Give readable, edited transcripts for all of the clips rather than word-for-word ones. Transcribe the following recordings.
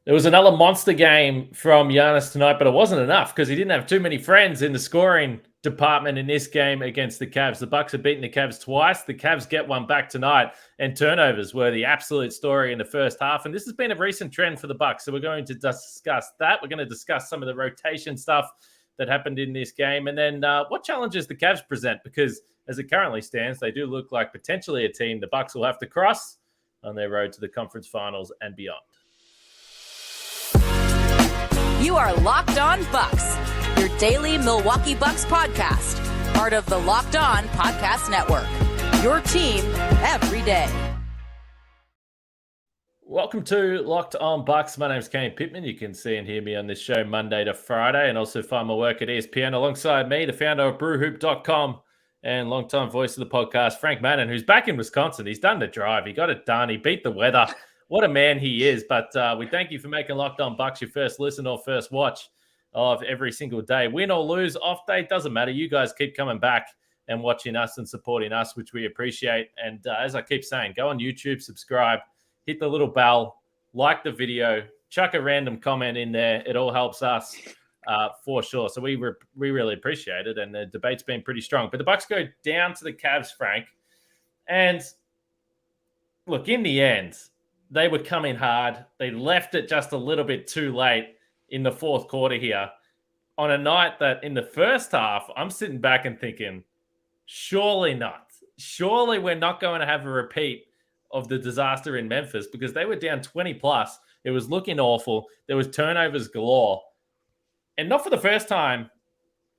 There was another monster game from Giannis tonight, but it wasn't enough because he didn't have too many friends in the scoring department in this game against the Cavs. The Bucks have beaten the Cavs twice. The Cavs get one back tonight, and turnovers were the absolute story in the first half. And this has been a recent trend for the Bucks, so we're going to discuss that. We're going to discuss some of the rotation stuff that happened in this game, and then what challenges the Cavs present, because as it currently stands, they do look like potentially a team the Bucks will have to cross on their road to the conference finals and beyond. You are Locked On Bucks, your daily Milwaukee Bucks podcast, part of the Locked On Podcast Network, your team every day. Welcome to Locked On Bucks. My name is Kane Pittman. You can see and hear me on this show Monday to Friday, and also find my work at ESPN alongside me, the founder of brewhoop.com and longtime voice of the podcast, Frank Madden, who's back in Wisconsin. He's done the drive. He got it done. He beat the weather. What a man he is. But we thank you for making Locked On Bucks your first listen or first watch of every single day. Win or lose, off day, doesn't matter. You guys keep coming back and watching us and supporting us, which we appreciate. And as I keep saying, go on YouTube, subscribe, hit the little bell, like the video, chuck a random comment in there. It all helps us for sure. So we really appreciate it. And the debate's been pretty strong. But the Bucks go down to the Cavs, Frank. And look, in the end, they were coming hard. They left it just a little bit too late in the fourth quarter here on a night that in the first half, I'm sitting back and thinking, surely not. Surely we're not going to have a repeat of the disaster in Memphis, because they were down 20 plus. It was looking awful. There was turnovers galore. And not for the first time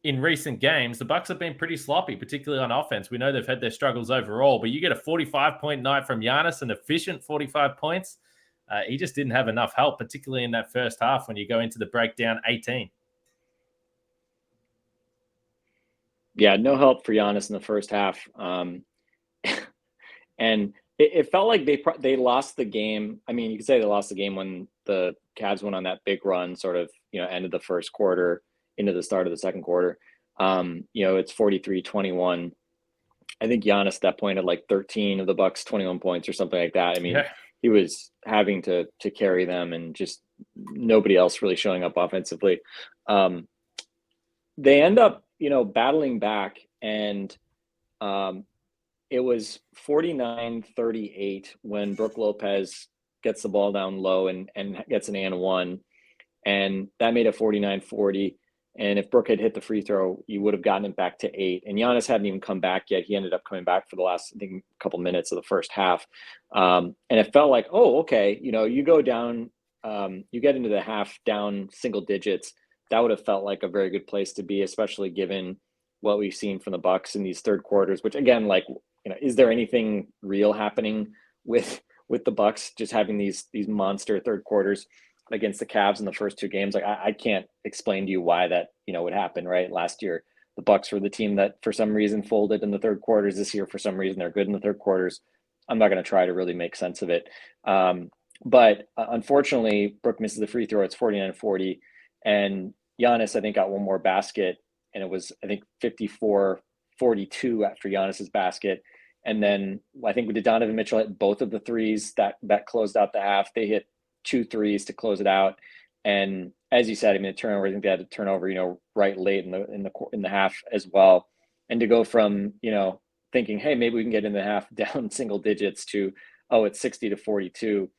in recent games, the Bucks have been pretty sloppy, particularly on offense. We know they've had their struggles overall, but you get a 45-point night from Giannis, an efficient 45 points. He just didn't have enough help, particularly in that first half when you go into the breakdown 18. Yeah, no help for Giannis in the first half. And it felt like they lost the game. I mean, you could say they lost the game when the Cavs went on that big run, sort of, end of the first quarter into the start of the second quarter. It's 43-21. I think Giannis at that point had like 13 of the Bucks 21 points or something like that. I mean, He was having to carry them, and just nobody else really showing up offensively. They end up, battling back, and it was 49-38 when Brook Lopez gets the ball down low and gets an and one, and that made it 49-40. And if Brook had hit the free throw, you would have gotten it back to 8. And Giannis hadn't even come back yet. He ended up coming back for the last, I think, couple minutes of the first half. And it felt like, oh, okay, you go down, you get into the half down single digits. That would have felt like a very good place to be, especially given what we've seen from the Bucks in these third quarters, which again, is there anything real happening with the Bucks just having these monster third quarters against the Cavs in the first two games? Like, I can't explain to you why that, would happen, right? Last year, the Bucks were the team that for some reason folded in the third quarters. This year, for some reason, they're good in the third quarters. I'm not going to try to really make sense of it. But unfortunately, Brook misses the free throw. It's 49-40. And Giannis, I think, got one more basket. And it was, I think, 54-42 after Giannis's basket. And then I think Donovan Mitchell hit both of the threes that closed out the half. They hit 2 threes to close it out. And as you said, I mean, the turnover, I think they had to turn over, right late in the half as well. And to go from, thinking, hey, maybe we can get in the half down single digits to, oh, it's 60-42.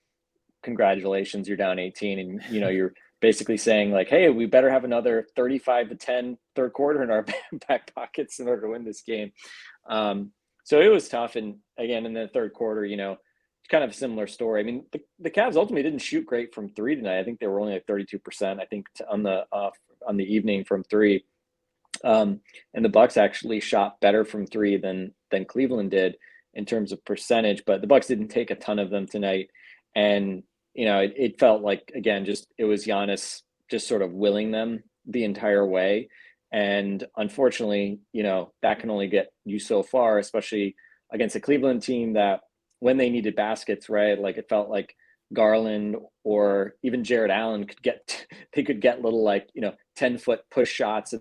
Congratulations, you're down 18. And, you're basically saying like, hey, we better have another 35-10 third quarter in our back pockets in order to win this game. So it was tough. And again, in the third quarter, it's kind of a similar story. I mean, the Cavs ultimately didn't shoot great from three tonight. I think they were only at 32%, I think, on the evening from three. And the Bucks actually shot better from three than Cleveland did in terms of percentage, but the Bucks didn't take a ton of them tonight. And, it felt like, again, it was Giannis just sort of willing them the entire way. And unfortunately, that can only get you so far, especially against a Cleveland team that when they needed baskets, right? Like, it felt like Garland or even Jared Allen could get little 10-foot push shots.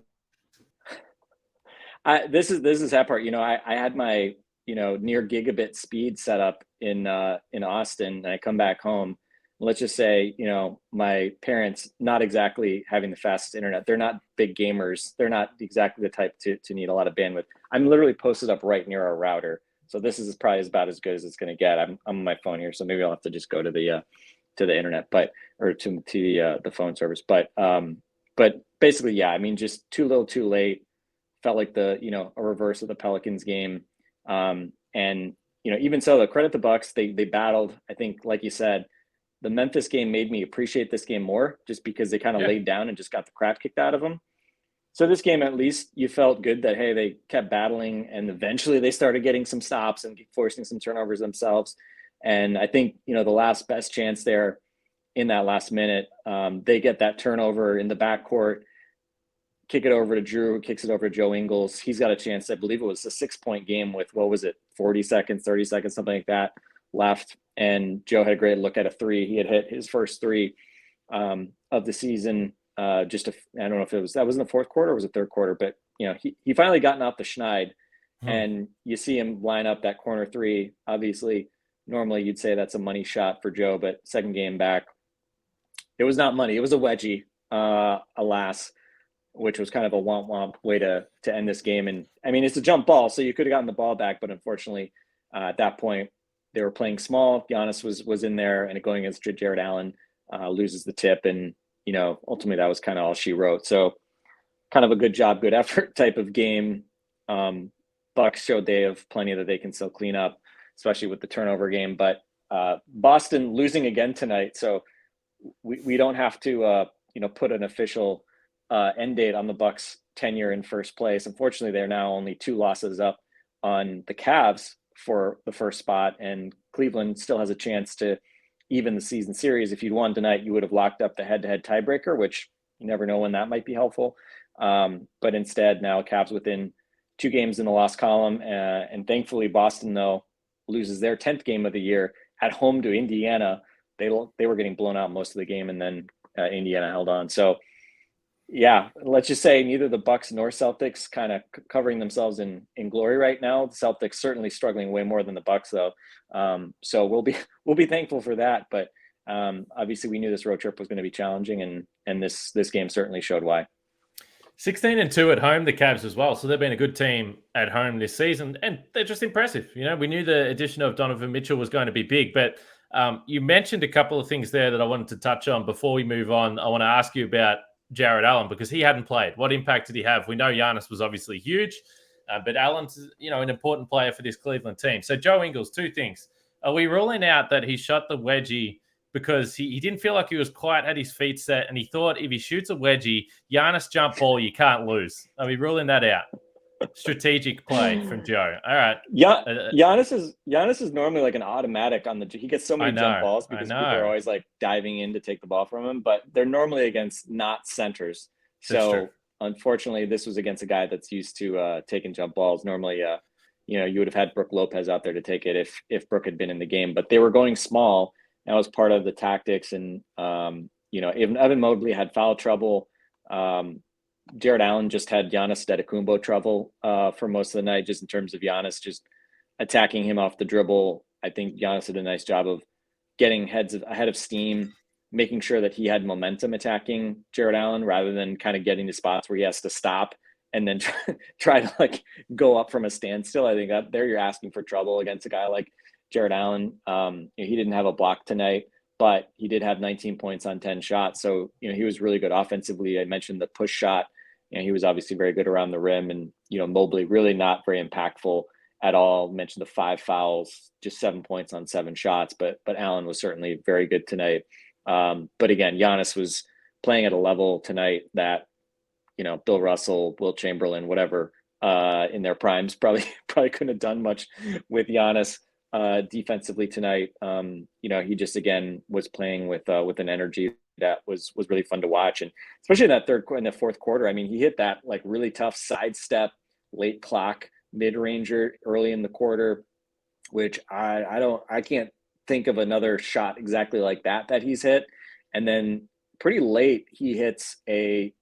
This is that part. I had my, near gigabit speed set up in Austin, and I come back home let's just say, my parents not exactly having the fastest internet. They're not big gamers. They're not exactly the type to need a lot of bandwidth. I'm literally posted up right near our router. So this is probably about as good as it's going to get. I'm on my phone here, so maybe I'll have to just go to the internet, or to the phone service. But basically, yeah, I mean, just too little, too late. Felt like a reverse of the Pelicans game. And even so, the credit the Bucks, they battled. I think, like you said, the Memphis game made me appreciate this game more, just because they kind of laid down and just got the crap kicked out of them. So this game, at least you felt good that, hey, they kept battling, and eventually they started getting some stops and forcing some turnovers themselves. And I think, the last best chance there in that last minute, they get that turnover in the backcourt, kick it over to Drew, who kicks it over to Joe Ingles. He's got a chance. I believe it was a 6-point game with, 40 seconds, 30 seconds, something like that left. And Joe had a great look at a three. He had hit his first three of the season. I don't know if that was in the fourth quarter or was it third quarter, but he finally gotten off the schneid, and you see him line up that corner three. Obviously, normally you'd say that's a money shot for Joe, but second game back, it was not money. It was a wedgie, alas, which was kind of a womp way to end this game. And I mean, it's a jump ball, so you could have gotten the ball back, but unfortunately, at that point, they were playing small. Giannis was in there, and going against Jared Allen, loses the tip, and ultimately that was kind of all she wrote. So kind of a good job, good effort type of game. Bucks showed they have plenty that they can still clean up, especially with the turnover game. But Boston losing again tonight, so we don't have to put an official end date on the Bucks' tenure in first place. Unfortunately, they're now only 2 losses up on the Cavs for the first spot, and Cleveland still has a chance to even the season series. If you'd won tonight, you would have locked up the head-to-head tiebreaker, which you never know when that might be helpful. But instead, now Cavs within 2 games in the loss column, and thankfully Boston, though, loses their 10th game of the year at home to Indiana. They were getting blown out most of the game, and then Indiana held on. So yeah, let's just say neither the Bucks nor Celtics kind of covering themselves in glory right now. The Celtics certainly struggling way more than the Bucks, though. So we'll be thankful for that. But obviously, we knew this road trip was going to be challenging, and this game certainly showed why. 16-2 at home, the Cavs as well. So they've been a good team at home this season, and they're just impressive. We knew the addition of Donovan Mitchell was going to be big, but you mentioned a couple of things there that I wanted to touch on before we move on. I want to ask you about Jared Allen, because he hadn't played. What impact did he have? We know Giannis was obviously huge, but Allen's an important player for this Cleveland team. So Joe Ingles, 2 things. Are we ruling out that he shot the wedgie because he didn't feel like he was quite at his feet set, and he thought if he shoots a wedgie, Giannis jump ball, you can't lose? Are we ruling that out? Strategic play from Joe. All right. Yeah, Giannis is normally like an automatic on he gets so many jump balls because people are always like diving in to take the ball from him, but they're normally against not centers. So unfortunately, this was against a guy that's used to taking jump balls. Normally, you would have had Brook Lopez out there to take it if Brook had been in the game, but they were going small. That was part of the tactics, and even Evan Mobley had foul trouble. Jared Allen just had Giannis Antetokounmpo trouble for most of the night, just in terms of Giannis just attacking him off the dribble. I think Giannis did a nice job of getting ahead of steam, making sure that he had momentum attacking Jared Allen rather than kind of getting to spots where he has to stop and then try to like go up from a standstill. I think there you're asking for trouble against a guy like Jared Allen. He didn't have a block tonight, but he did have 19 points on 10 shots. So, he was really good offensively. I mentioned the push shot. He was obviously very good around the rim, and, Mobley really not very impactful at all. Mentioned the 5 fouls, just 7 points on 7 shots, but Allen was certainly very good tonight. But again, Giannis was playing at a level tonight that, Bill Russell, Wilt Chamberlain, whatever, in their primes probably couldn't have done much with Giannis defensively tonight. He just, again, was playing with an energy that was really fun to watch. And especially in the fourth quarter, I mean, he hit that like really tough sidestep, late clock mid-ranger early in the quarter, which I can't think of another shot exactly like that he's hit. And then pretty late, he hits a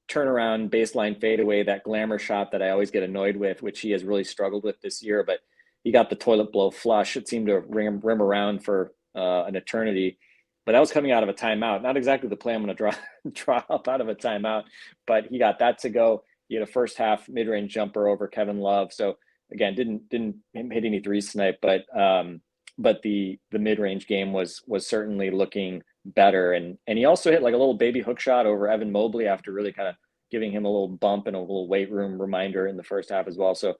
turnaround baseline fadeaway, that glamour shot that I always get annoyed with, which he has really struggled with this year, but he got the toilet blow flush. It seemed to rim around for an eternity. but that was coming out of a timeout. Not exactly the play I'm going to draw up out of a timeout, but he got that to go. He had a first half mid-range jumper over Kevin Love. So again, didn't hit any threes tonight, but the mid-range game was certainly looking better. And he also hit like a little baby hook shot over Evan Mobley after really kind of giving him a little bump and a little weight room reminder in the first half as well. So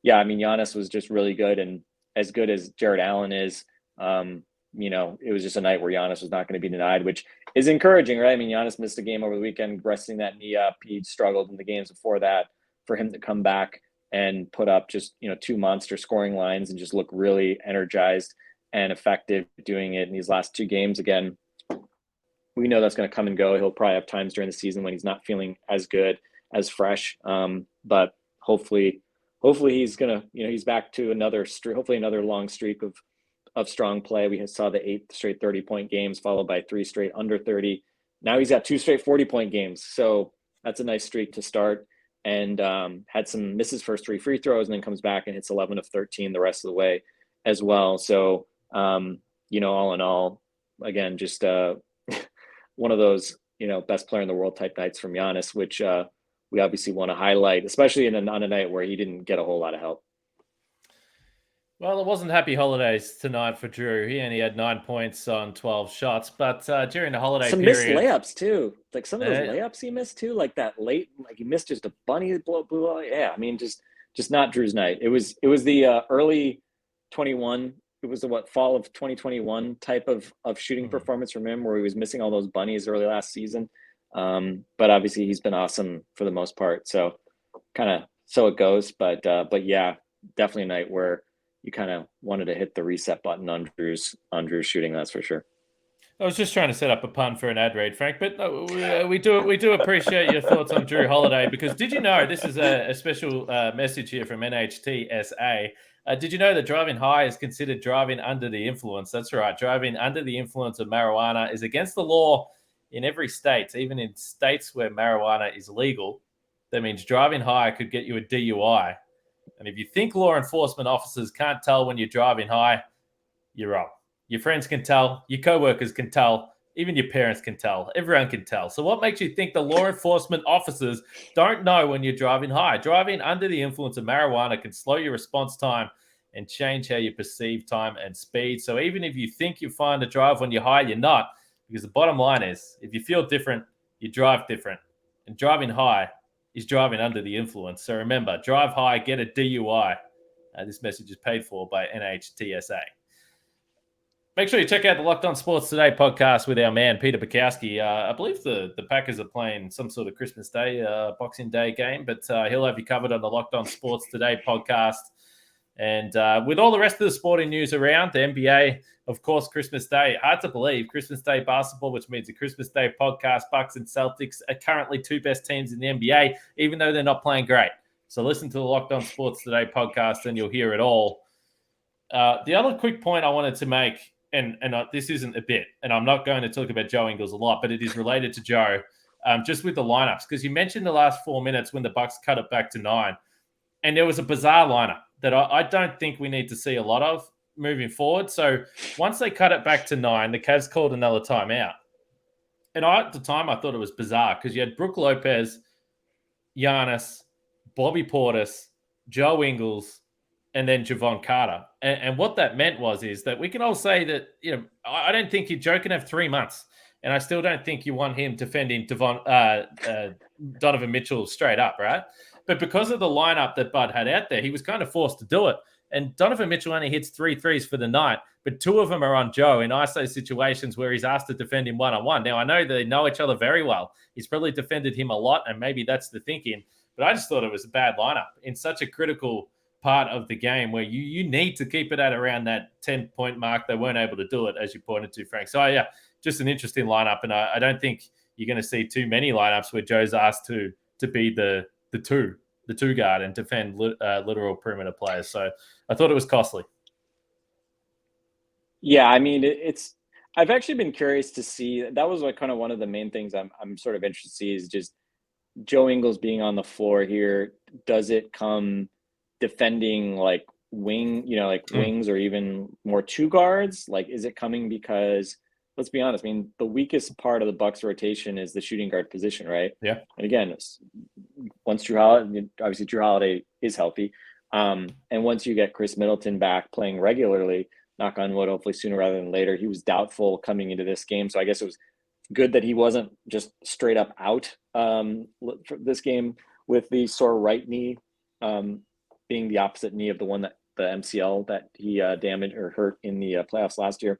yeah, I mean, Giannis was just really good, and as good as Jared Allen is, it was just a night where Giannis was not going to be denied, which is encouraging, right? I mean, Giannis missed a game over the weekend, resting that knee up. He'd struggled in the games before that. For him to come back and put up just, 2 monster scoring lines and just look really energized and effective doing it in these last 2 games. Again, we know that's going to come and go. He'll probably have times during the season when he's not feeling as good, as fresh. But hopefully he's going to, he's back to another long streak of strong play. We saw the 8 straight 30-point games followed by 3 straight under 30. Now he's got 2 straight 40-point games. So that's a nice streak to start. And had some misses first 3 free throws and then comes back and hits 11 of 13 the rest of the way as well. So, all in all, again, just one of those, best player in the world type nights from Giannis, which we obviously want to highlight, especially on a night where he didn't get a whole lot of help. Well, it wasn't happy holidays tonight for Drew. He only had 9 points on 12 shots, but during the holiday some period, missed layups too. Like some of those layups he missed too, like that late, like he missed just a bunny blew. Yeah, I mean, just not Drew's night. It was the early 21. It was the fall of 2021 type of shooting performance from him, where he was missing all those bunnies early last season. But obviously he's been awesome for the most part. So so it goes. But yeah, definitely a night where you kind of wanted to hit the reset button on Drew's shooting. That's for sure. I was just trying to set up a pun for an ad read, Frank, but we do appreciate your thoughts on Drew Holiday, because did you know, this is a special message here from NHTSA. Did you know that driving high is considered driving under the influence? That's right. Driving under the influence of marijuana is against the law in every state, even in states where marijuana is legal. That means driving high could get you a DUI. And if you think law enforcement officers can't tell when you're driving high, you're wrong. Your friends can tell, your coworkers can tell, even your parents can tell, everyone can tell. So what makes you think the law enforcement officers don't know when you're driving high? Driving under the influence of marijuana can slow your response time and change how you perceive time and speed. So even if you think you're fine to drive when you're high, you're not, because the bottom line is, if you feel different, you drive different. And driving high is driving under the influence. So remember, drive high, get a DUI. This message is paid for by NHTSA. Make sure you check out the Locked On Sports Today podcast with our man, Peter Bukowski. I believe the Packers are playing some sort of Christmas Day, Boxing Day game, but he'll have you covered on the Locked On Sports Today podcast. And with all the rest of the sporting news around, the NBA, of course, Christmas Day. Hard to believe, Christmas Day basketball, which means the Christmas Day podcast. Bucks and Celtics are currently 2 best teams in the NBA, even though they're not playing great. So listen to the Locked On Sports Today podcast and you'll hear it all. The other quick point I wanted to make, and this isn't a bit, and I'm not going to talk about Joe Ingles a lot, but it is related to Joe, just with the lineups, because you mentioned the last 4 minutes when the Bucks cut it back to 9, and there was a bizarre lineup that I don't think we need to see a lot of moving forward. So once they cut it back to 9, the Cavs called another timeout. And at the time, I thought it was bizarre because you had Brook Lopez, Giannis, Bobby Portis, Joe Ingles, and then Javon Carter. And what that meant is that we can all say that, I don't think Joe can have 3 months. And I still don't think you want him defending Donovan Mitchell straight up, right? But because of the lineup that Bud had out there, he was kind of forced to do it. And Donovan Mitchell only hits 3 threes for the night, but 2 of them are on Joe in ISO situations where he's asked to defend him one-on-one. Now, I know they know each other very well. He's probably defended him a lot, and maybe that's the thinking. But I just thought it was a bad lineup in such a critical part of the game where you need to keep it at around that 10-point mark. They weren't able to do it, as you pointed to, Frank. So, yeah, just an interesting lineup. And I don't think you're going to see too many lineups where Joe's asked to be the two guard and defend literal perimeter players. So I thought it was costly. Yeah, I mean, I've actually been curious to see. That was like kind of one of the main things I'm sort of interested to see is just Joe Ingles being on the floor here. Does it come defending like wings or even more 2 guards? Like, is it coming because let's be honest. I mean, the weakest part of the Bucks rotation is the shooting guard position, right? Yeah. And again, once Drew Holiday, obviously Drew Holiday is healthy, and once you get Chris Middleton back playing regularly, knock on wood, hopefully sooner rather than later. He was doubtful coming into this game, so I guess it was good that he wasn't just straight up out for this game with the sore right knee, being the opposite knee of the one that the MCL that he damaged or hurt in the playoffs last year.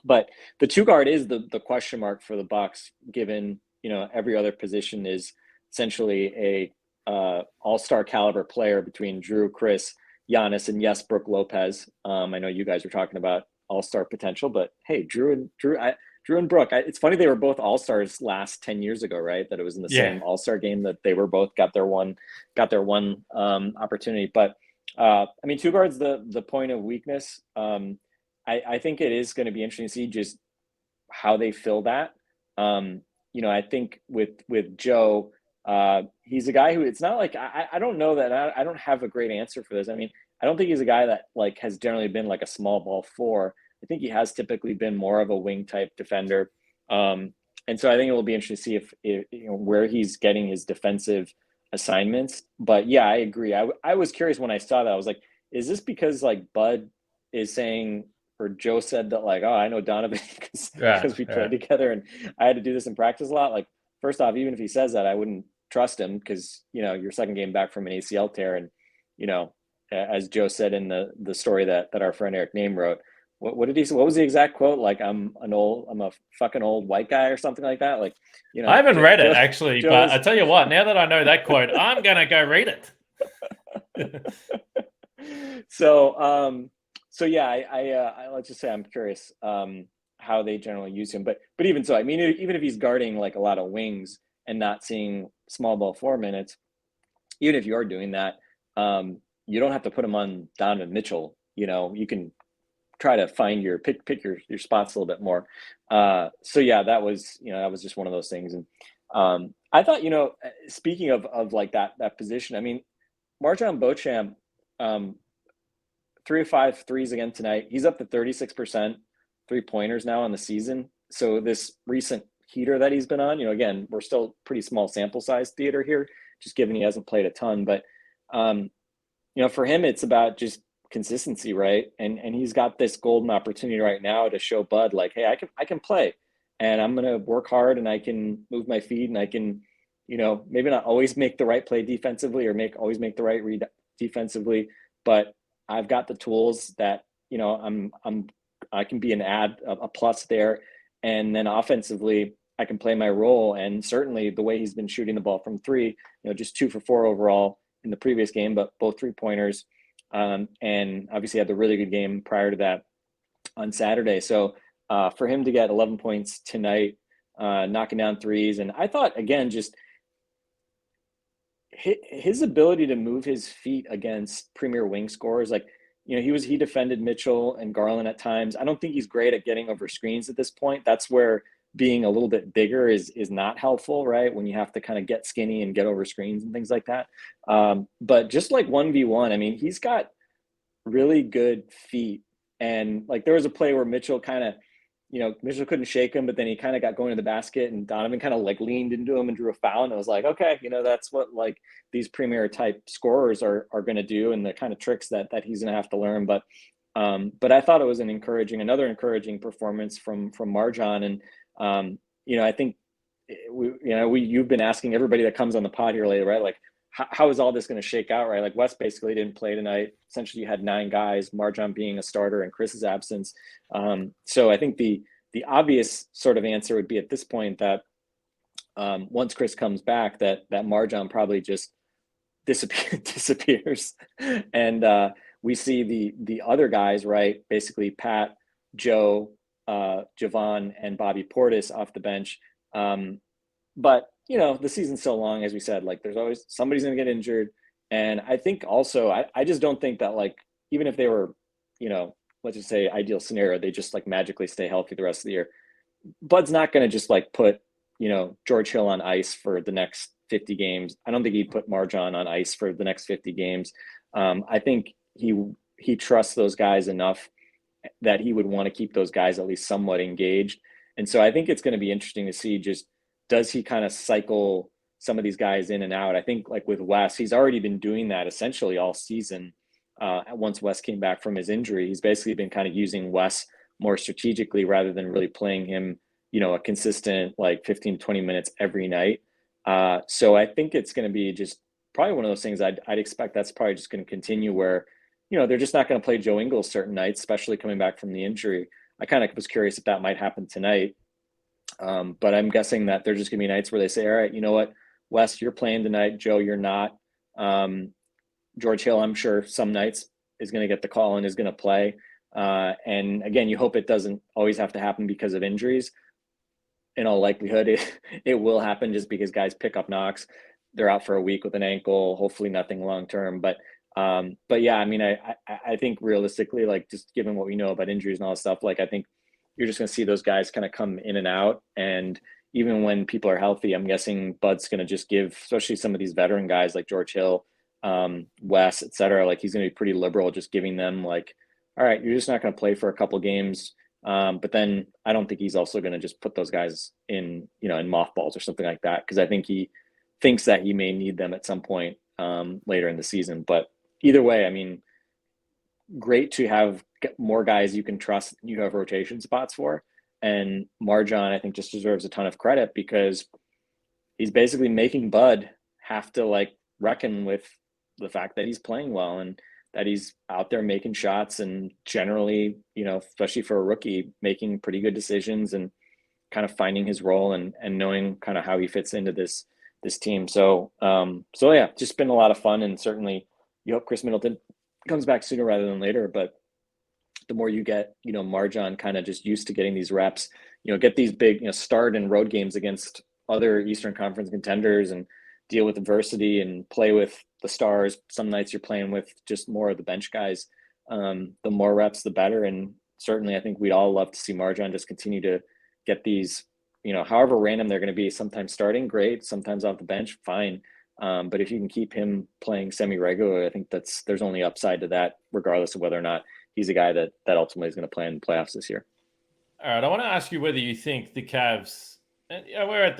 But the two guard is the question mark for the Bucks, given every other position is essentially a all-star caliber player between Drew, Chris, Giannis, and yes, Brook Lopez. I know you guys were talking about all-star potential, but hey, Drew and Brook. It's funny they were both all-stars last 10 years ago, right? That it was in the same all-star game that they were both got their one opportunity. But I mean, two guards, the point of weakness. I think it is going to be interesting to see just how they fill that. I think with Joe, he's a guy who it's not like I don't know that I don't have a great answer for this. I mean, I don't think he's a guy that like has generally been like a small ball four. I think he has typically been more of a wing type defender. And so I think it will be interesting to see if where he's getting his defensive assignments. But yeah, I agree. I was curious when I saw that. I was like, is this because like Bud is saying, or Joe said that like, oh, I know Donovan because we played together and I had to do this in practice a lot. Like, first off, even if he says that, I wouldn't trust him because, your second game back from an ACL tear. And, as Joe said in the story that our friend Eric Name wrote, what did he say? What was the exact quote? Like, I'm a fucking old white guy or something like that. Like, I haven't read it actually, but I tell you what, now that I know that quote, I'm going to go read it. So yeah, I let's just say I'm curious how they generally use him, but even so, I mean, even if he's guarding like a lot of wings and not seeing small ball 4 minutes, even if you are doing that, you don't have to put him on Donovan Mitchell. You can try to find pick your spots a little bit more. So yeah, that was just one of those things. And I thought, speaking of like that position, I mean, MarJon Beauchamp, 3 of 5 threes again tonight. He's up to 36% 3-pointers now on the season. So this recent heater that he's been on, again, we're still pretty small sample size theater here, just given he hasn't played a ton. But, for him, it's about just consistency, right? And he's got this golden opportunity right now to show Bud like, hey, I can play and I'm going to work hard and I can move my feet and I can, maybe not always make the right play defensively or always make the right read defensively, but I've got the tools that, I can be a plus there. And then offensively, I can play my role. And certainly the way he's been shooting the ball from three, just 2 for 4 overall in the previous game, but both 3-pointers. And obviously had the really good game prior to that on Saturday. So for him to get 11 points tonight, knocking down threes. And I thought, again, just his ability to move his feet against premier wing scorers, like, he defended Mitchell and Garland at times. I don't think he's great at getting over screens at this point. That's where being a little bit bigger is not helpful, right? When you have to kind of get skinny and get over screens and things like that. But just like 1v1, I mean, he's got really good feet. And like there was a play where Mitchell kind of, Mitchell couldn't shake him, but then he kind of got going to the basket and Donovan kind of like leaned into him and drew a foul. And I was like, okay, that's what like these premier type scorers are going to do and the kind of tricks that he's going to have to learn. But I thought it was another encouraging performance from MarJon. And, I think you've been asking everybody that comes on the pod here lately, right? Like how is all this going to shake out, right? Like West basically didn't play tonight. Essentially you had 9 guys, MarJon being a starter in Chris's absence. So I think the obvious sort of answer would be at this point that once Chris comes back, that MarJon probably just disappears. And we see the other guys, right? Basically Pat, Joe, Javon, and Bobby Portis off the bench. But the season's so long, as we said, like there's always somebody's going to get injured. And I think also, I just don't think that like, even if they were, let's just say ideal scenario, they just like magically stay healthy the rest of the year. Bud's not going to just like put, George Hill on ice for the next 50 games. I don't think he'd put MarJon on ice for the next 50 games. I think he trusts those guys enough that he would want to keep those guys at least somewhat engaged. And so I think it's going to be interesting to see, just does he kind of cycle some of these guys in and out? I think like with Wes, he's already been doing that essentially all season. Once Wes came back from his injury, he's basically been kind of using Wes more strategically rather than really playing him, a consistent like 15, 20 minutes every night. So I think it's going to be just probably one of those things I'd expect that's probably just going to continue where, they're just not going to play Joe Ingles certain nights, especially coming back from the injury. I kind of was curious if that might happen tonight. But I'm guessing that there's just going to be nights where they say, all right, you know what, Wes, you're playing tonight. Joe, you're not. George Hill, I'm sure some nights is going to get the call and is going to play. And again, you hope it doesn't always have to happen because of injuries. In all likelihood, it will happen just because guys pick up knocks. They're out for a week with an ankle, hopefully nothing long-term. But yeah, I mean, I think realistically, like just given what we know about injuries and all that stuff, like I think you're just going to see those guys kind of come in and out. And even when people are healthy, I'm guessing Bud's going to just give, especially some of these veteran guys like George Hill, Wes, et cetera, like he's going to be pretty liberal, just giving them like, all right, you're just not going to play for a couple games. But then I don't think he's also going to just put those guys in, in mothballs or something like that. Cause I think he thinks that he may need them at some point later in the season. But either way, I mean, great to have more guys you can trust, you have rotation spots for. And MarJon, I think, just deserves a ton of credit because he's basically making Bud have to like reckon with the fact that he's playing well and that he's out there making shots and generally, especially for a rookie, making pretty good decisions and kind of finding his role and knowing kind of how he fits into this team. So yeah, just been a lot of fun, and certainly you hope Chris Middleton comes back sooner rather than later. But the more you get, MarJon kind of just used to getting these reps, get these big, start and road games against other Eastern Conference contenders and deal with adversity and play with the stars. Some nights you're playing with just more of the bench guys. The more reps, the better. And certainly I think we'd all love to see MarJon just continue to get these, however random they're going to be, sometimes starting great, sometimes off the bench, fine. But if you can keep him playing semi-regular, I think there's only upside to that, regardless of whether or not he's a guy that ultimately is going to play in the playoffs this year. All right. I want to ask you whether you think the Cavs, we're at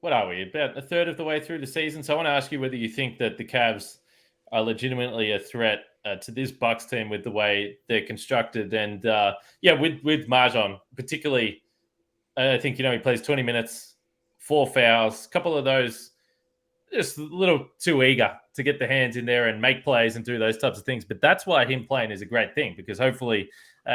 what are we, about a third of the way through the season? So I want to ask you whether you think that the Cavs are legitimately a threat to this Bucks team with the way they're constructed. And with MarJon, particularly, I think, he plays 20 minutes, 4 fouls, a couple of those just a little too eager to get the hands in there and make plays and do those types of things. But that's why him playing is a great thing, because hopefully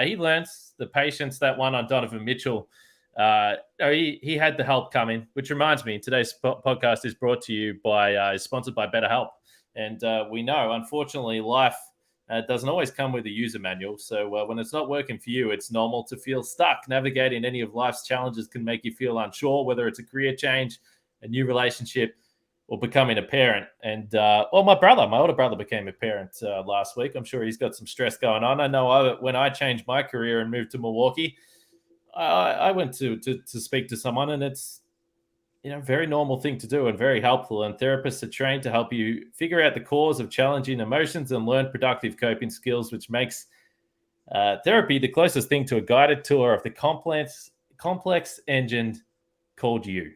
he learns the patience. That one on Donovan Mitchell, he had the help coming, which reminds me, today's podcast is brought to you by, sponsored by BetterHelp. And we know, unfortunately, life doesn't always come with a user manual. So when it's not working for you, it's normal to feel stuck. Navigating any of life's challenges can make you feel unsure, whether it's a career change, a new relationship, or becoming a parent. And my older brother became a parent last week. I'm sure he's got some stress going on. I know when I changed my career and moved to Milwaukee, I went to speak to someone, and it's very normal thing to do and very helpful. And therapists are trained to help you figure out the cause of challenging emotions and learn productive coping skills, which makes therapy the closest thing to a guided tour of the complex engine called you.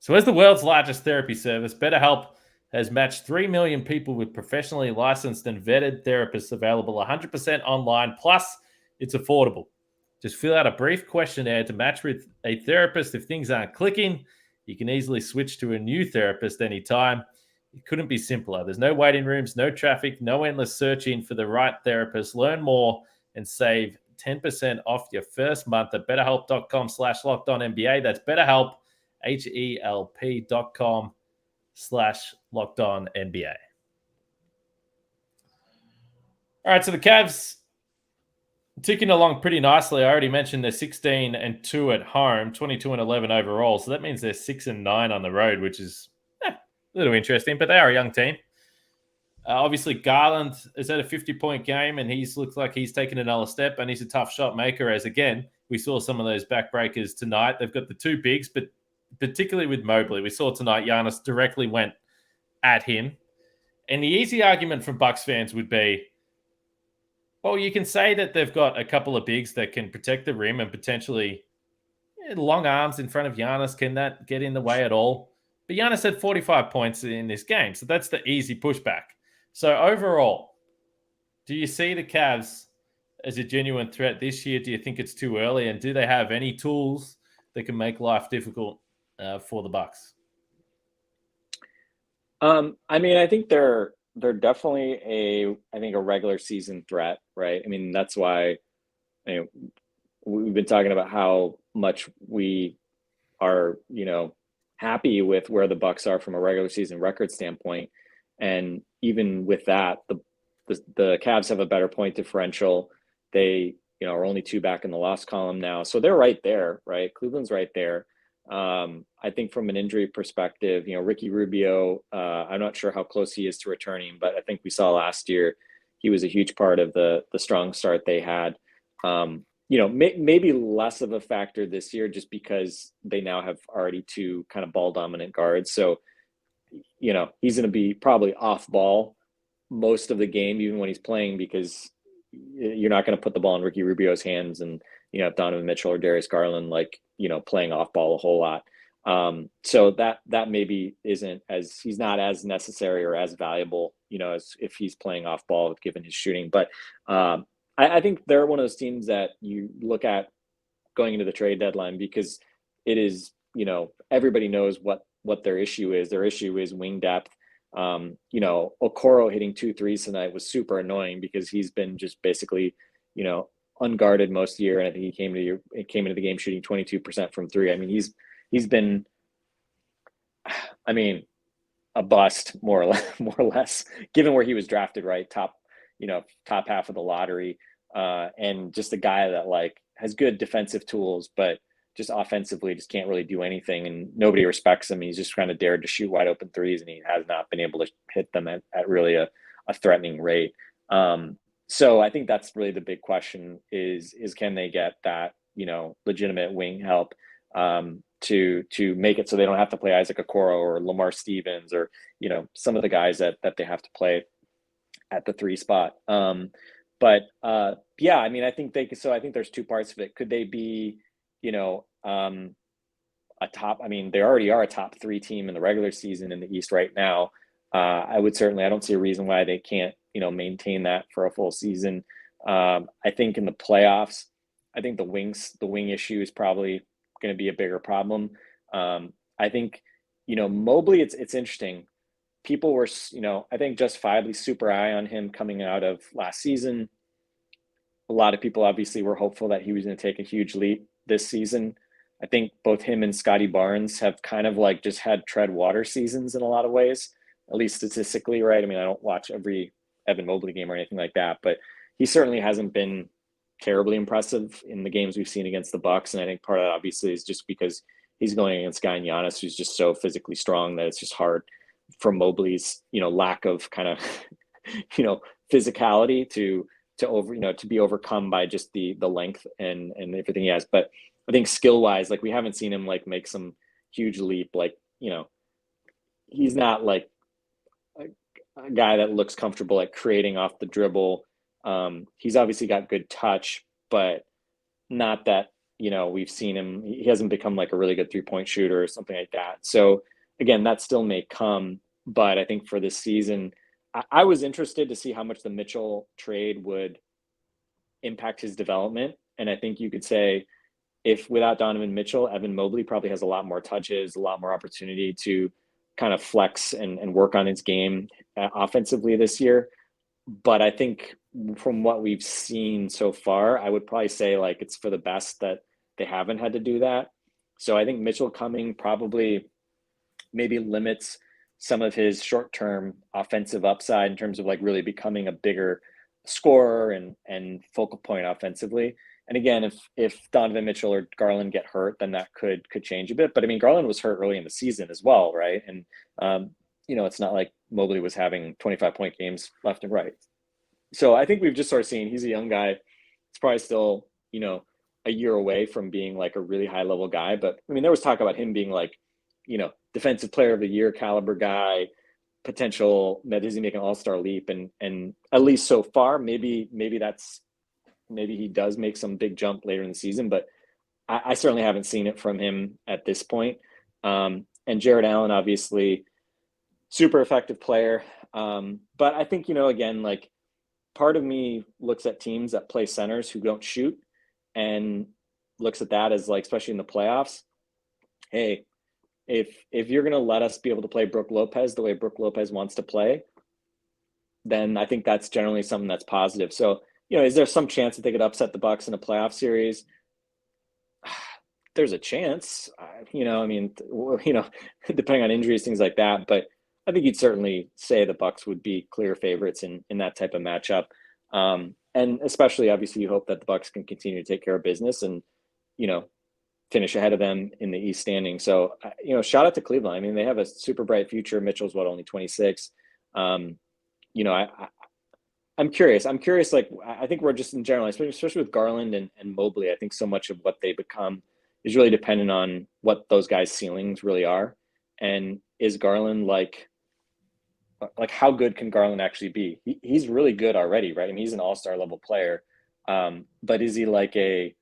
So as the world's largest therapy service, BetterHelp has matched 3 million people with professionally licensed and vetted therapists available 100% online. Plus, it's affordable. Just fill out a brief questionnaire to match with a therapist. If things aren't clicking, you can easily switch to a new therapist anytime. It couldn't be simpler. There's no waiting rooms, no traffic, no endless searching for the right therapist. Learn more and save 10% off your first month at betterhelp.com/lockedonnba. That's BetterHelp, HELP.com/lockedonnba. All right, so the Cavs ticking along pretty nicely. I already mentioned they're 16-2 at home, 22-11 overall. So that means they're 6-9 on the road, which is a little interesting, but they are a young team. Obviously, Garland is at a 50-point game, and he looks like he's taken another step, and he's a tough shot maker, as, again, we saw some of those backbreakers tonight. They've got the two bigs, but particularly with Mobley, we saw tonight Giannis directly went at him. And the easy argument from Bucks fans would be, well, you can say that they've got a couple of bigs that can protect the rim and potentially, long arms in front of Giannis. Can that get in the way at all? But Giannis had 45 points in this game, so that's the easy pushback. So overall, do you see the Cavs as a genuine threat this year? Do you think it's too early? And do they have any tools that can make life difficult for the Bucks? I mean, I think they're definitely a regular season threat, right? I mean, that's why we've been talking about how much we are, happy with where the Bucks are from a regular season record standpoint. And even with that, the Cavs have a better point differential. They, are only 2 back in the loss column now. So they're right there, right? Cleveland's right there. I think from an injury perspective, Ricky Rubio, I'm not sure how close he is to returning, but I think we saw last year he was a huge part of the strong start they had. Maybe less of a factor this year just because they now have already 2 kind of ball dominant guards. So, he's going to be probably off ball most of the game, even when he's playing, because you're not going to put the ball in Ricky Rubio's hands and, have Donovan Mitchell or Darius Garland, playing off ball a whole lot. So that maybe isn't he's not as necessary or as valuable, as if he's playing off ball given his shooting. But I think they're one of those teams that you look at going into the trade deadline because it is, everybody knows what their issue is. Their issue is wing depth. Okoro hitting 2 threes tonight was super annoying because he's been just basically, unguarded most year. And I think he came into the game shooting 22% from 3. I mean, he's been, a bust more or less, given where he was drafted, right? Top half of the lottery. And just a guy that has good defensive tools, but just offensively just can't really do anything. And nobody respects him. He's just kind of dared to shoot wide open threes and he has not been able to hit them at really a threatening rate. So I think that's really the big question is can they get that, legitimate wing help to make it so they don't have to play Isaac Okoro or Lamar Stevens or, some of the guys that they have to play at the 3 spot. I think I think there's 2 parts of it. Could they be, a top, they already are a top 3 team in the regular season in the East right now. I don't see a reason why they can't, maintain that for a full season. I think in the playoffs, I think the wing issue is probably going to be a bigger problem. I think, Mobley, it's interesting. People were, I think justifiably super high on him coming out of last season. A lot of people obviously were hopeful that he was going to take a huge leap this season. I think both him and Scotty Barnes have kind of just had tread water seasons in a lot of ways, at least statistically, right? I don't watch every Evan Mobley game or anything like that, but he certainly hasn't been terribly impressive in the games we've seen against the Bucks. And I think part of that obviously is just because he's going against Guy and Giannis, who's just so physically strong that it's just hard for Mobley's, lack of kind of, physicality to be overcome by just the length and everything he has. But I think skill wise, we haven't seen him make some huge leap. He's not a guy that looks comfortable creating off the dribble. He's obviously got good touch, but not that, we've seen him. He hasn't become a really good 3-point shooter or something like that. So again, that still may come, but I think for this season, I was interested to see how much the Mitchell trade would impact his development. And I think you could say if without Donovan Mitchell, Evan Mobley probably has a lot more touches, a lot more opportunity to kind of flex and work on his game offensively this year. But I think from what we've seen so far, I would probably say it's for the best that they haven't had to do that. So I think Mitchell coming probably maybe limits some of his short-term offensive upside in terms of really becoming a bigger scorer and focal point offensively. And again, if Donovan Mitchell or Garland get hurt, then that could change a bit. But Garland was hurt early in the season as well, right? And it's not like Mobley was having 25-point games left and right. So I think we've just sort of seen he's a young guy. It's probably still, a year away from being a really high-level guy. But there was talk about him being defensive player of the year caliber guy, potential that does he make an all-star leap. And at least so far, maybe he does make some big jump later in the season, but I certainly haven't seen it from him at this point. And Jared Allen, obviously, super effective player. But I think, again, like part of me looks at teams that play centers who don't shoot and looks at that as like, especially in the playoffs, hey, if you're going to let us be able to play Brooke Lopez the way Brooke Lopez wants to play, then I think that's generally something that's positive. So, is there some chance that they could upset the Bucks in a playoff series? There's a chance, depending on injuries, things like that. But I think you'd certainly say the Bucks would be clear favorites in that type of matchup. And especially, obviously, you hope that the Bucks can continue to take care of business and, finish ahead of them in the East standing. So, shout out to Cleveland. I mean, they have a super bright future. Mitchell's only 26. I'm curious. Like, I think we're just in general, especially with Garland and Mobley, I think so much of what they become is really dependent on what those guys' ceilings really are. And is Garland like how good can Garland actually be? He's really good already, right? I mean, he's an all-star level player. But is he like a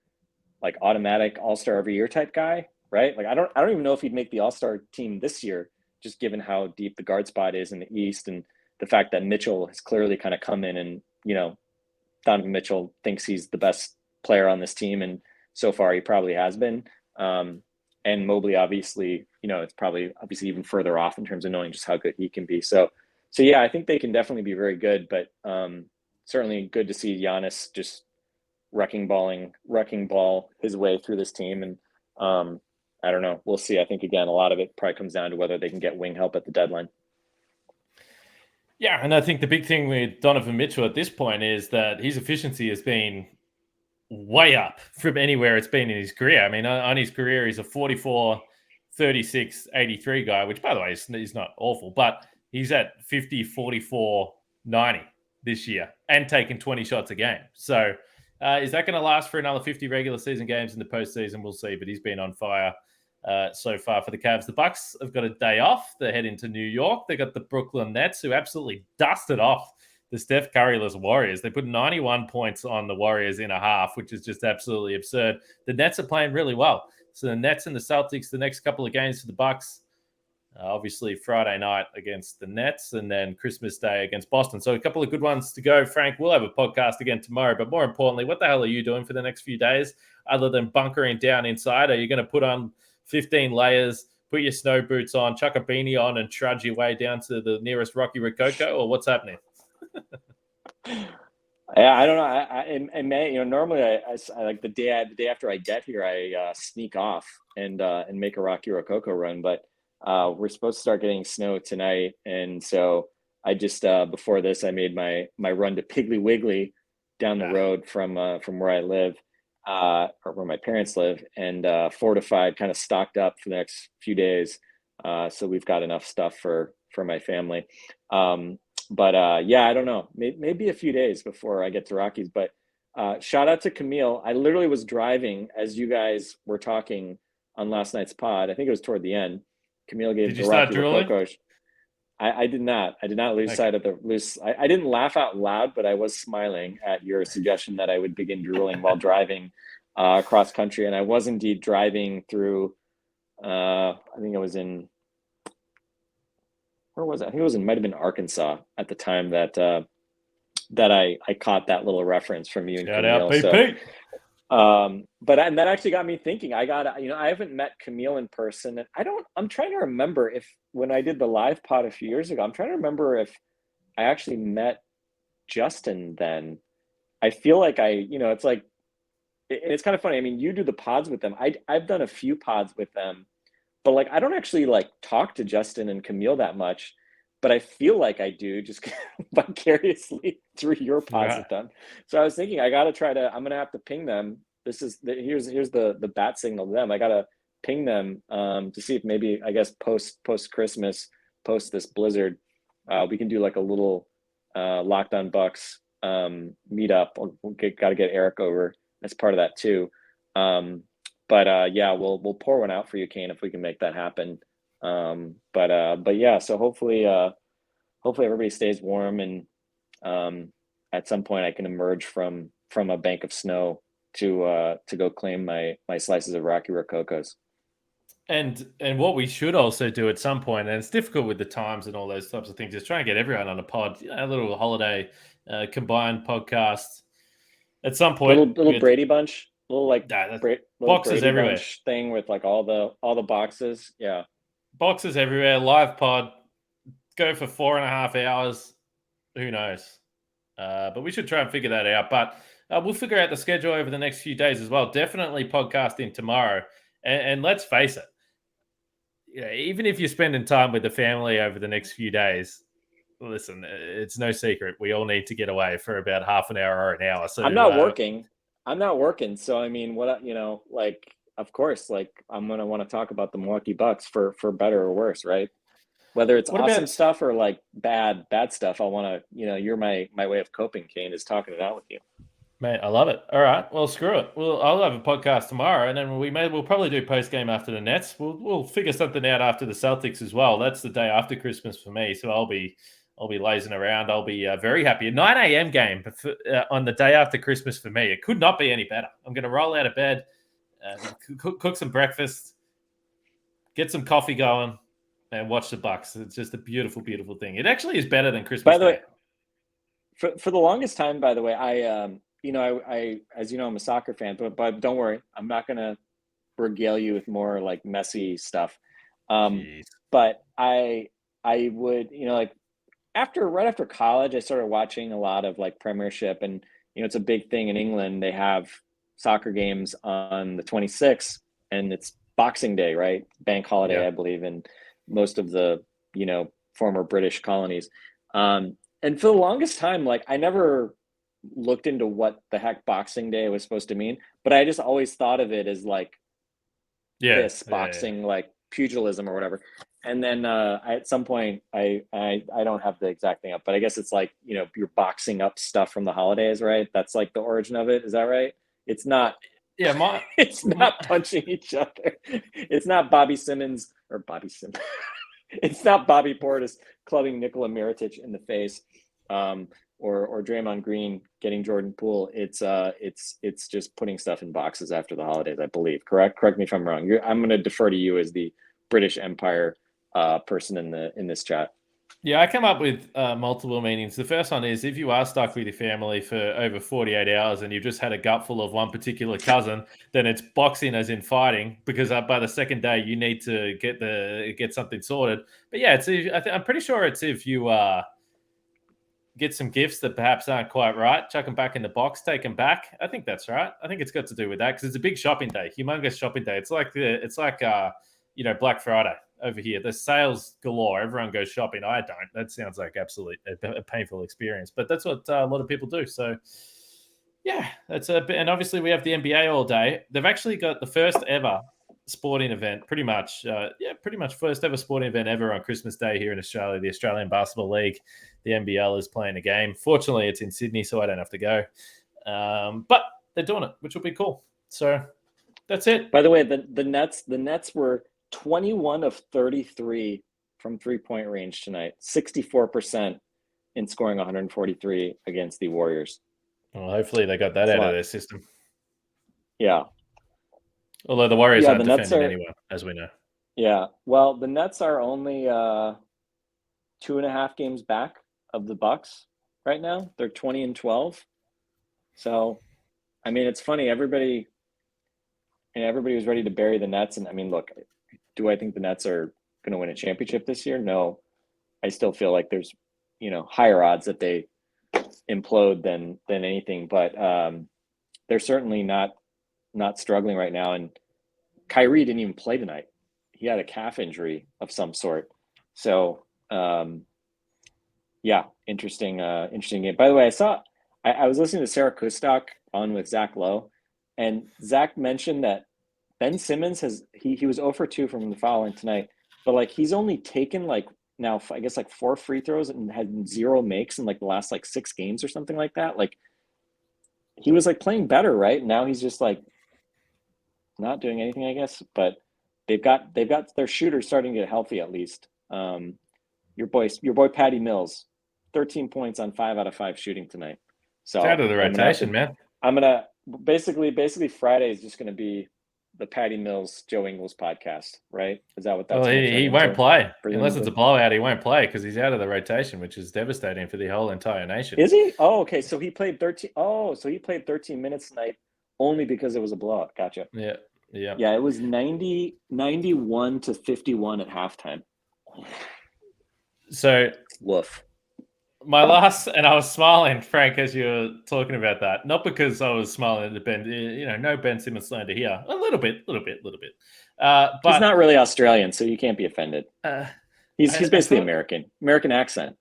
automatic all-star every year type guy, right? Like I don't even know if he'd make the all-star team this year, just given how deep the guard spot is in the East and the fact that Mitchell has clearly kind of come in and, Donovan Mitchell thinks he's the best player on this team. And so far he probably has been. And Mobley, obviously, it's probably obviously even further off in terms of knowing just how good he can be. So yeah, I think they can definitely be very good, but certainly good to see Giannis just wrecking ball his way through this team. And I don't know. We'll see. I think, again, a lot of it probably comes down to whether they can get wing help at the deadline. Yeah, and I think the big thing with Donovan Mitchell at this point is that his efficiency has been way up from anywhere it's been in his career. I mean, on his career, he's a 44, 36, 83 guy, which, by the way, is not awful, but he's at 50, 44, 90 this year and taking 20 shots a game. So is that going to last for another 50 regular season games in the postseason? We'll see, but he's been on fire so far for the Cavs. The Bucks have got a day off. They head into New York. They got the Brooklyn Nets, who absolutely dusted off the Steph Curry-less Warriors. They put 91 points on the Warriors in a half, which is just absolutely absurd. The Nets are playing really well. So the Nets and the Celtics, the next couple of games for the Bucks, obviously Friday night against the Nets and then Christmas Day against Boston. So a couple of good ones to go. Frank, we'll have a podcast again tomorrow, but more importantly, what the hell are you doing for the next few days other than bunkering down inside? Are you going to put on 15 layers, put your snow boots on, chuck a beanie on and trudge your way down to the nearest Rocky Rococo, or what's happening? Yeah, I don't know. I may, normally I like the day after I get here, I sneak off and make a Rocky Rococo run, but we're supposed to start getting snow tonight, and so I just before this I made my run to Piggly Wiggly down the road from where I live, or where my parents live, and fortified, kind of stocked up for the next few days, so we've got enough stuff for my family. But yeah, I don't know, maybe a few days before I get to Rockies. But shout out to Camille. I literally was driving as you guys were talking on last night's pod. I think it was toward the end. Camille gave the Rocky Rococo. I did not. I did not lose sight of the loose. I didn't laugh out loud, but I was smiling at your suggestion that I would begin drooling while driving across country. And I was indeed driving through. I think I was in. Where was it? I think it might have been Arkansas at the time that I caught that little reference from you and Camille. But that actually got me thinking. I haven't met Camille in person, and I'm trying to remember if when I did the live pod a few years ago, I'm trying to remember if I actually met Justin then. I feel like it's like, it's kind of funny. I mean, you do the pods with them. I've done a few pods with them, but like, I don't actually like talk to Justin and Camille that much, but I feel like I do just vicariously through your pods with them. So I was thinking, I'm going to have to ping them. Here's the bat signal to them. I got to ping them to see if maybe, I guess, post Christmas, post this blizzard, we can do like a little Locked On Bucks meetup. Got to get Eric over as part of that too. But yeah, we'll pour one out for you, Kane, if we can make that happen. But yeah, so hopefully everybody stays warm, and at some point I can emerge from a bank of snow to go claim my slices of Rocky Rococos. And what we should also do at some point, and it's difficult with the times and all those types of things, is try and get everyone on a pod, a little holiday combined podcast at some point. Little Brady Bunch, little boxes Brady everywhere Bunch thing with like all the boxes. Yeah, boxes everywhere. Live pod, go for 4.5 hours. Who knows? But we should try and figure that out. But we'll figure out the schedule over the next few days as well. Definitely podcasting tomorrow. And let's face it, even if you're spending time with the family over the next few days, listen, it's no secret. We all need to get away for about half an hour or an hour. So I'm not working. So, I mean, of course, I'm going to want to talk about the Milwaukee Bucks for better or worse, right? Whether it's awesome stuff or like bad stuff, I want to, you're my way of coping, Kane, is talking it out with you. Mate, I love it. All right, well, screw it. I'll have a podcast tomorrow, and then we'll probably do post game after the Nets. We'll figure something out after the Celtics as well. That's the day after Christmas for me, so I'll be lazing around. I'll be very happy. A 9 a.m. game on the day after Christmas for me. It could not be any better. I'm going to roll out of bed, cook some breakfast, get some coffee going, and watch the Bucks. It's just a beautiful, beautiful thing. It actually is better than Christmas By the Day. way, for the longest time, by the way, I as you know, I'm a soccer fan, but don't worry, I'm not going to regale you with more like messy stuff. But I would, right after college, I started watching a lot of like Premiership, and it's a big thing in England. They have soccer games on the 26th, and it's Boxing Day, right? Bank holiday, yeah. I believe, in most of the former British colonies. And for the longest time, like I never looked into what the heck Boxing Day was supposed to mean, but I just always thought of it as like boxing, like pugilism or whatever. And then at some point, I don't have the exact thing up, but I guess it's like, you're boxing up stuff from the holidays, right? That's like the origin of it. Is that right? It's not. Yeah, it's not punching each other. It's not Bobby Simmons. It's not Bobby Portis clubbing Nikola Mirotic in the face. Or Draymond Green getting Jordan Poole. It's just putting stuff in boxes after the holidays, I believe. Correct me if I'm wrong. I'm going to defer to you as the British Empire person in this chat. Yeah, I come up with multiple meanings. The first one is if you are stuck with your family for over 48 hours and you've just had a gutful of one particular cousin, then it's boxing as in fighting, because by the second day you need to get something sorted. But yeah, I'm pretty sure it's if you get some gifts that perhaps aren't quite right, chuck them back in the box, take them back. I think that's right. I think it's got to do with that because it's a big shopping day, humongous shopping day. It's like Black Friday over here. There's sales galore. Everyone goes shopping. I don't. That sounds like absolutely a painful experience, but that's what a lot of people do. So yeah, and obviously we have the NBA all day. They've actually got the first ever sporting event, pretty much first ever sporting event ever on Christmas Day here in Australia. The Australian Basketball League, the NBL, is playing a game. Fortunately, it's in Sydney, so I don't have to go. But they're doing it, which will be cool. So that's it. By the way, the Nets were 21 of 33 from 3-point range tonight, 64% in scoring 143 against the Warriors. Well, hopefully they got that out of their system. Yeah. Although the Warriors aren't defending anyone, as we know. Yeah. Well, the Nets are only 2.5 games back of the Bucks right now. They're 20-12. So, I mean, it's funny. Everybody was ready to bury the Nets. And I mean, look, do I think the Nets are going to win a championship this year? No. I still feel like there's, higher odds that they implode than anything. But they're certainly not struggling right now. And Kyrie didn't even play tonight. He had a calf injury of some sort. So, interesting game. By the way, I was listening to Sarah Kustok on with Zach Lowe, and Zach mentioned that Ben Simmons he was 0 for 2 from the foul tonight, but like he's only taken like now I guess like 4 free throws and had 0 makes in like the last like 6 games or something like that. Like he was like playing better, right? Now he's just like not doing anything, I guess. But they've got their shooters starting to get healthy at least. Your boy Patty Mills, 13 points on 5 out of 5 shooting tonight. So it's out of the rotation, man. I'm gonna basically Friday is just going to be the Patty Mills, Joe Ingles podcast, right? Is that what that's? Well, gonna he turn won't into, play unless presumably? it's a blowout. He won't play because he's out of the rotation, which is devastating for the whole entire nation. Is he? Oh, okay. So he played 13. Oh, so he played 13 minutes tonight only because it was a blowout. Gotcha. Yeah. Yeah, it was 91 to 51 at halftime. So Woof. my last, and I was smiling, Frank, as you were talking about that, not because I was smiling at Ben, no Ben Simmons slander here, a little bit. But he's not really Australian, so you can't be offended. He's basically American accent.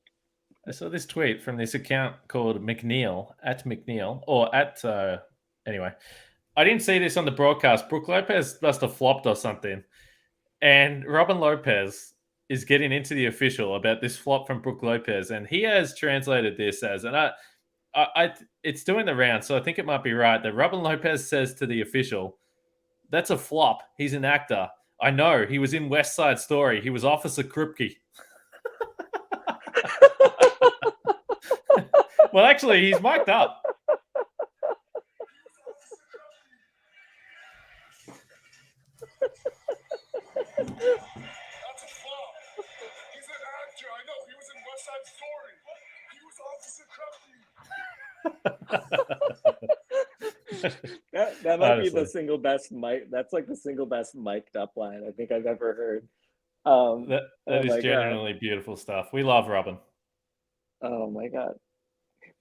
I saw this tweet from this account called McNeil, or at, anyway. I didn't see this on the broadcast. Brook Lopez must have flopped or something. And Robin Lopez is getting into the official about this flop from Brook Lopez, and he has translated this as, and it's doing the round, so I think it might be right that Robin Lopez says to the official, "That's a flop. He's an actor. I know. He was in West Side Story. He was Officer Krupke." Well, actually, he's mic'd up. That might be the single best mic. That's like the single best mic'd up line I think I've ever heard. That is genuinely beautiful stuff. We love Robin. Oh my God.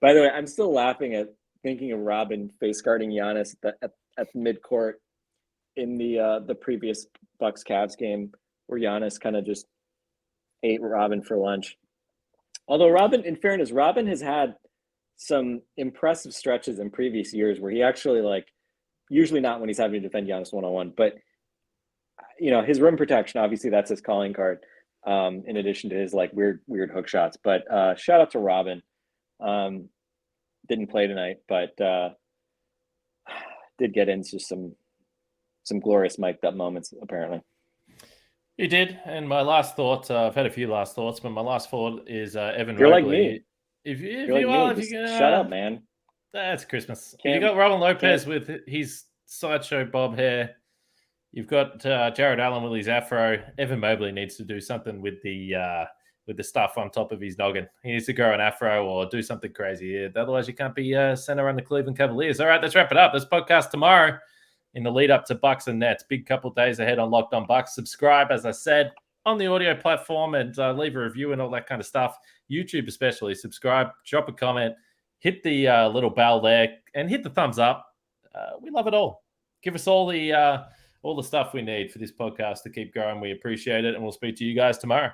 By the way, I'm still laughing at thinking of Robin face guarding Giannis at the midcourt in the previous Bucks Cavs game where Giannis kind of just ate Robin for lunch. Although Robin, in fairness, Robin has had some impressive stretches in previous years where he actually usually not when he's having to defend Giannis one-on-one, but his rim protection, obviously that's his calling card, in addition to his weird hook shots. But shout out to Robin. Didn't play tonight, but did get into some glorious mic'd up moments apparently. You did, and my last thought, I've had a few last thoughts, but my last thought is Evan You're Mobley. Like me. If you can shut up, man. That's Christmas. You got Robin Lopez with his sideshow bob hair. You've got Jared Allen with his afro. Evan Mobley needs to do something with the stuff on top of his noggin. He needs to grow an afro or do something crazy. Otherwise, you can't be center on the Cleveland Cavaliers. All right, let's wrap it up. This podcast tomorrow in the lead up to Bucks and Nets. Big couple days ahead on Locked On Bucks. Subscribe, as I said, on the audio platform and leave a review and all that kind of stuff. YouTube especially. Subscribe, drop a comment, hit the little bell there, and hit the thumbs up. We love it all. Give us all the stuff we need for this podcast to keep going. We appreciate it, and we'll speak to you guys tomorrow.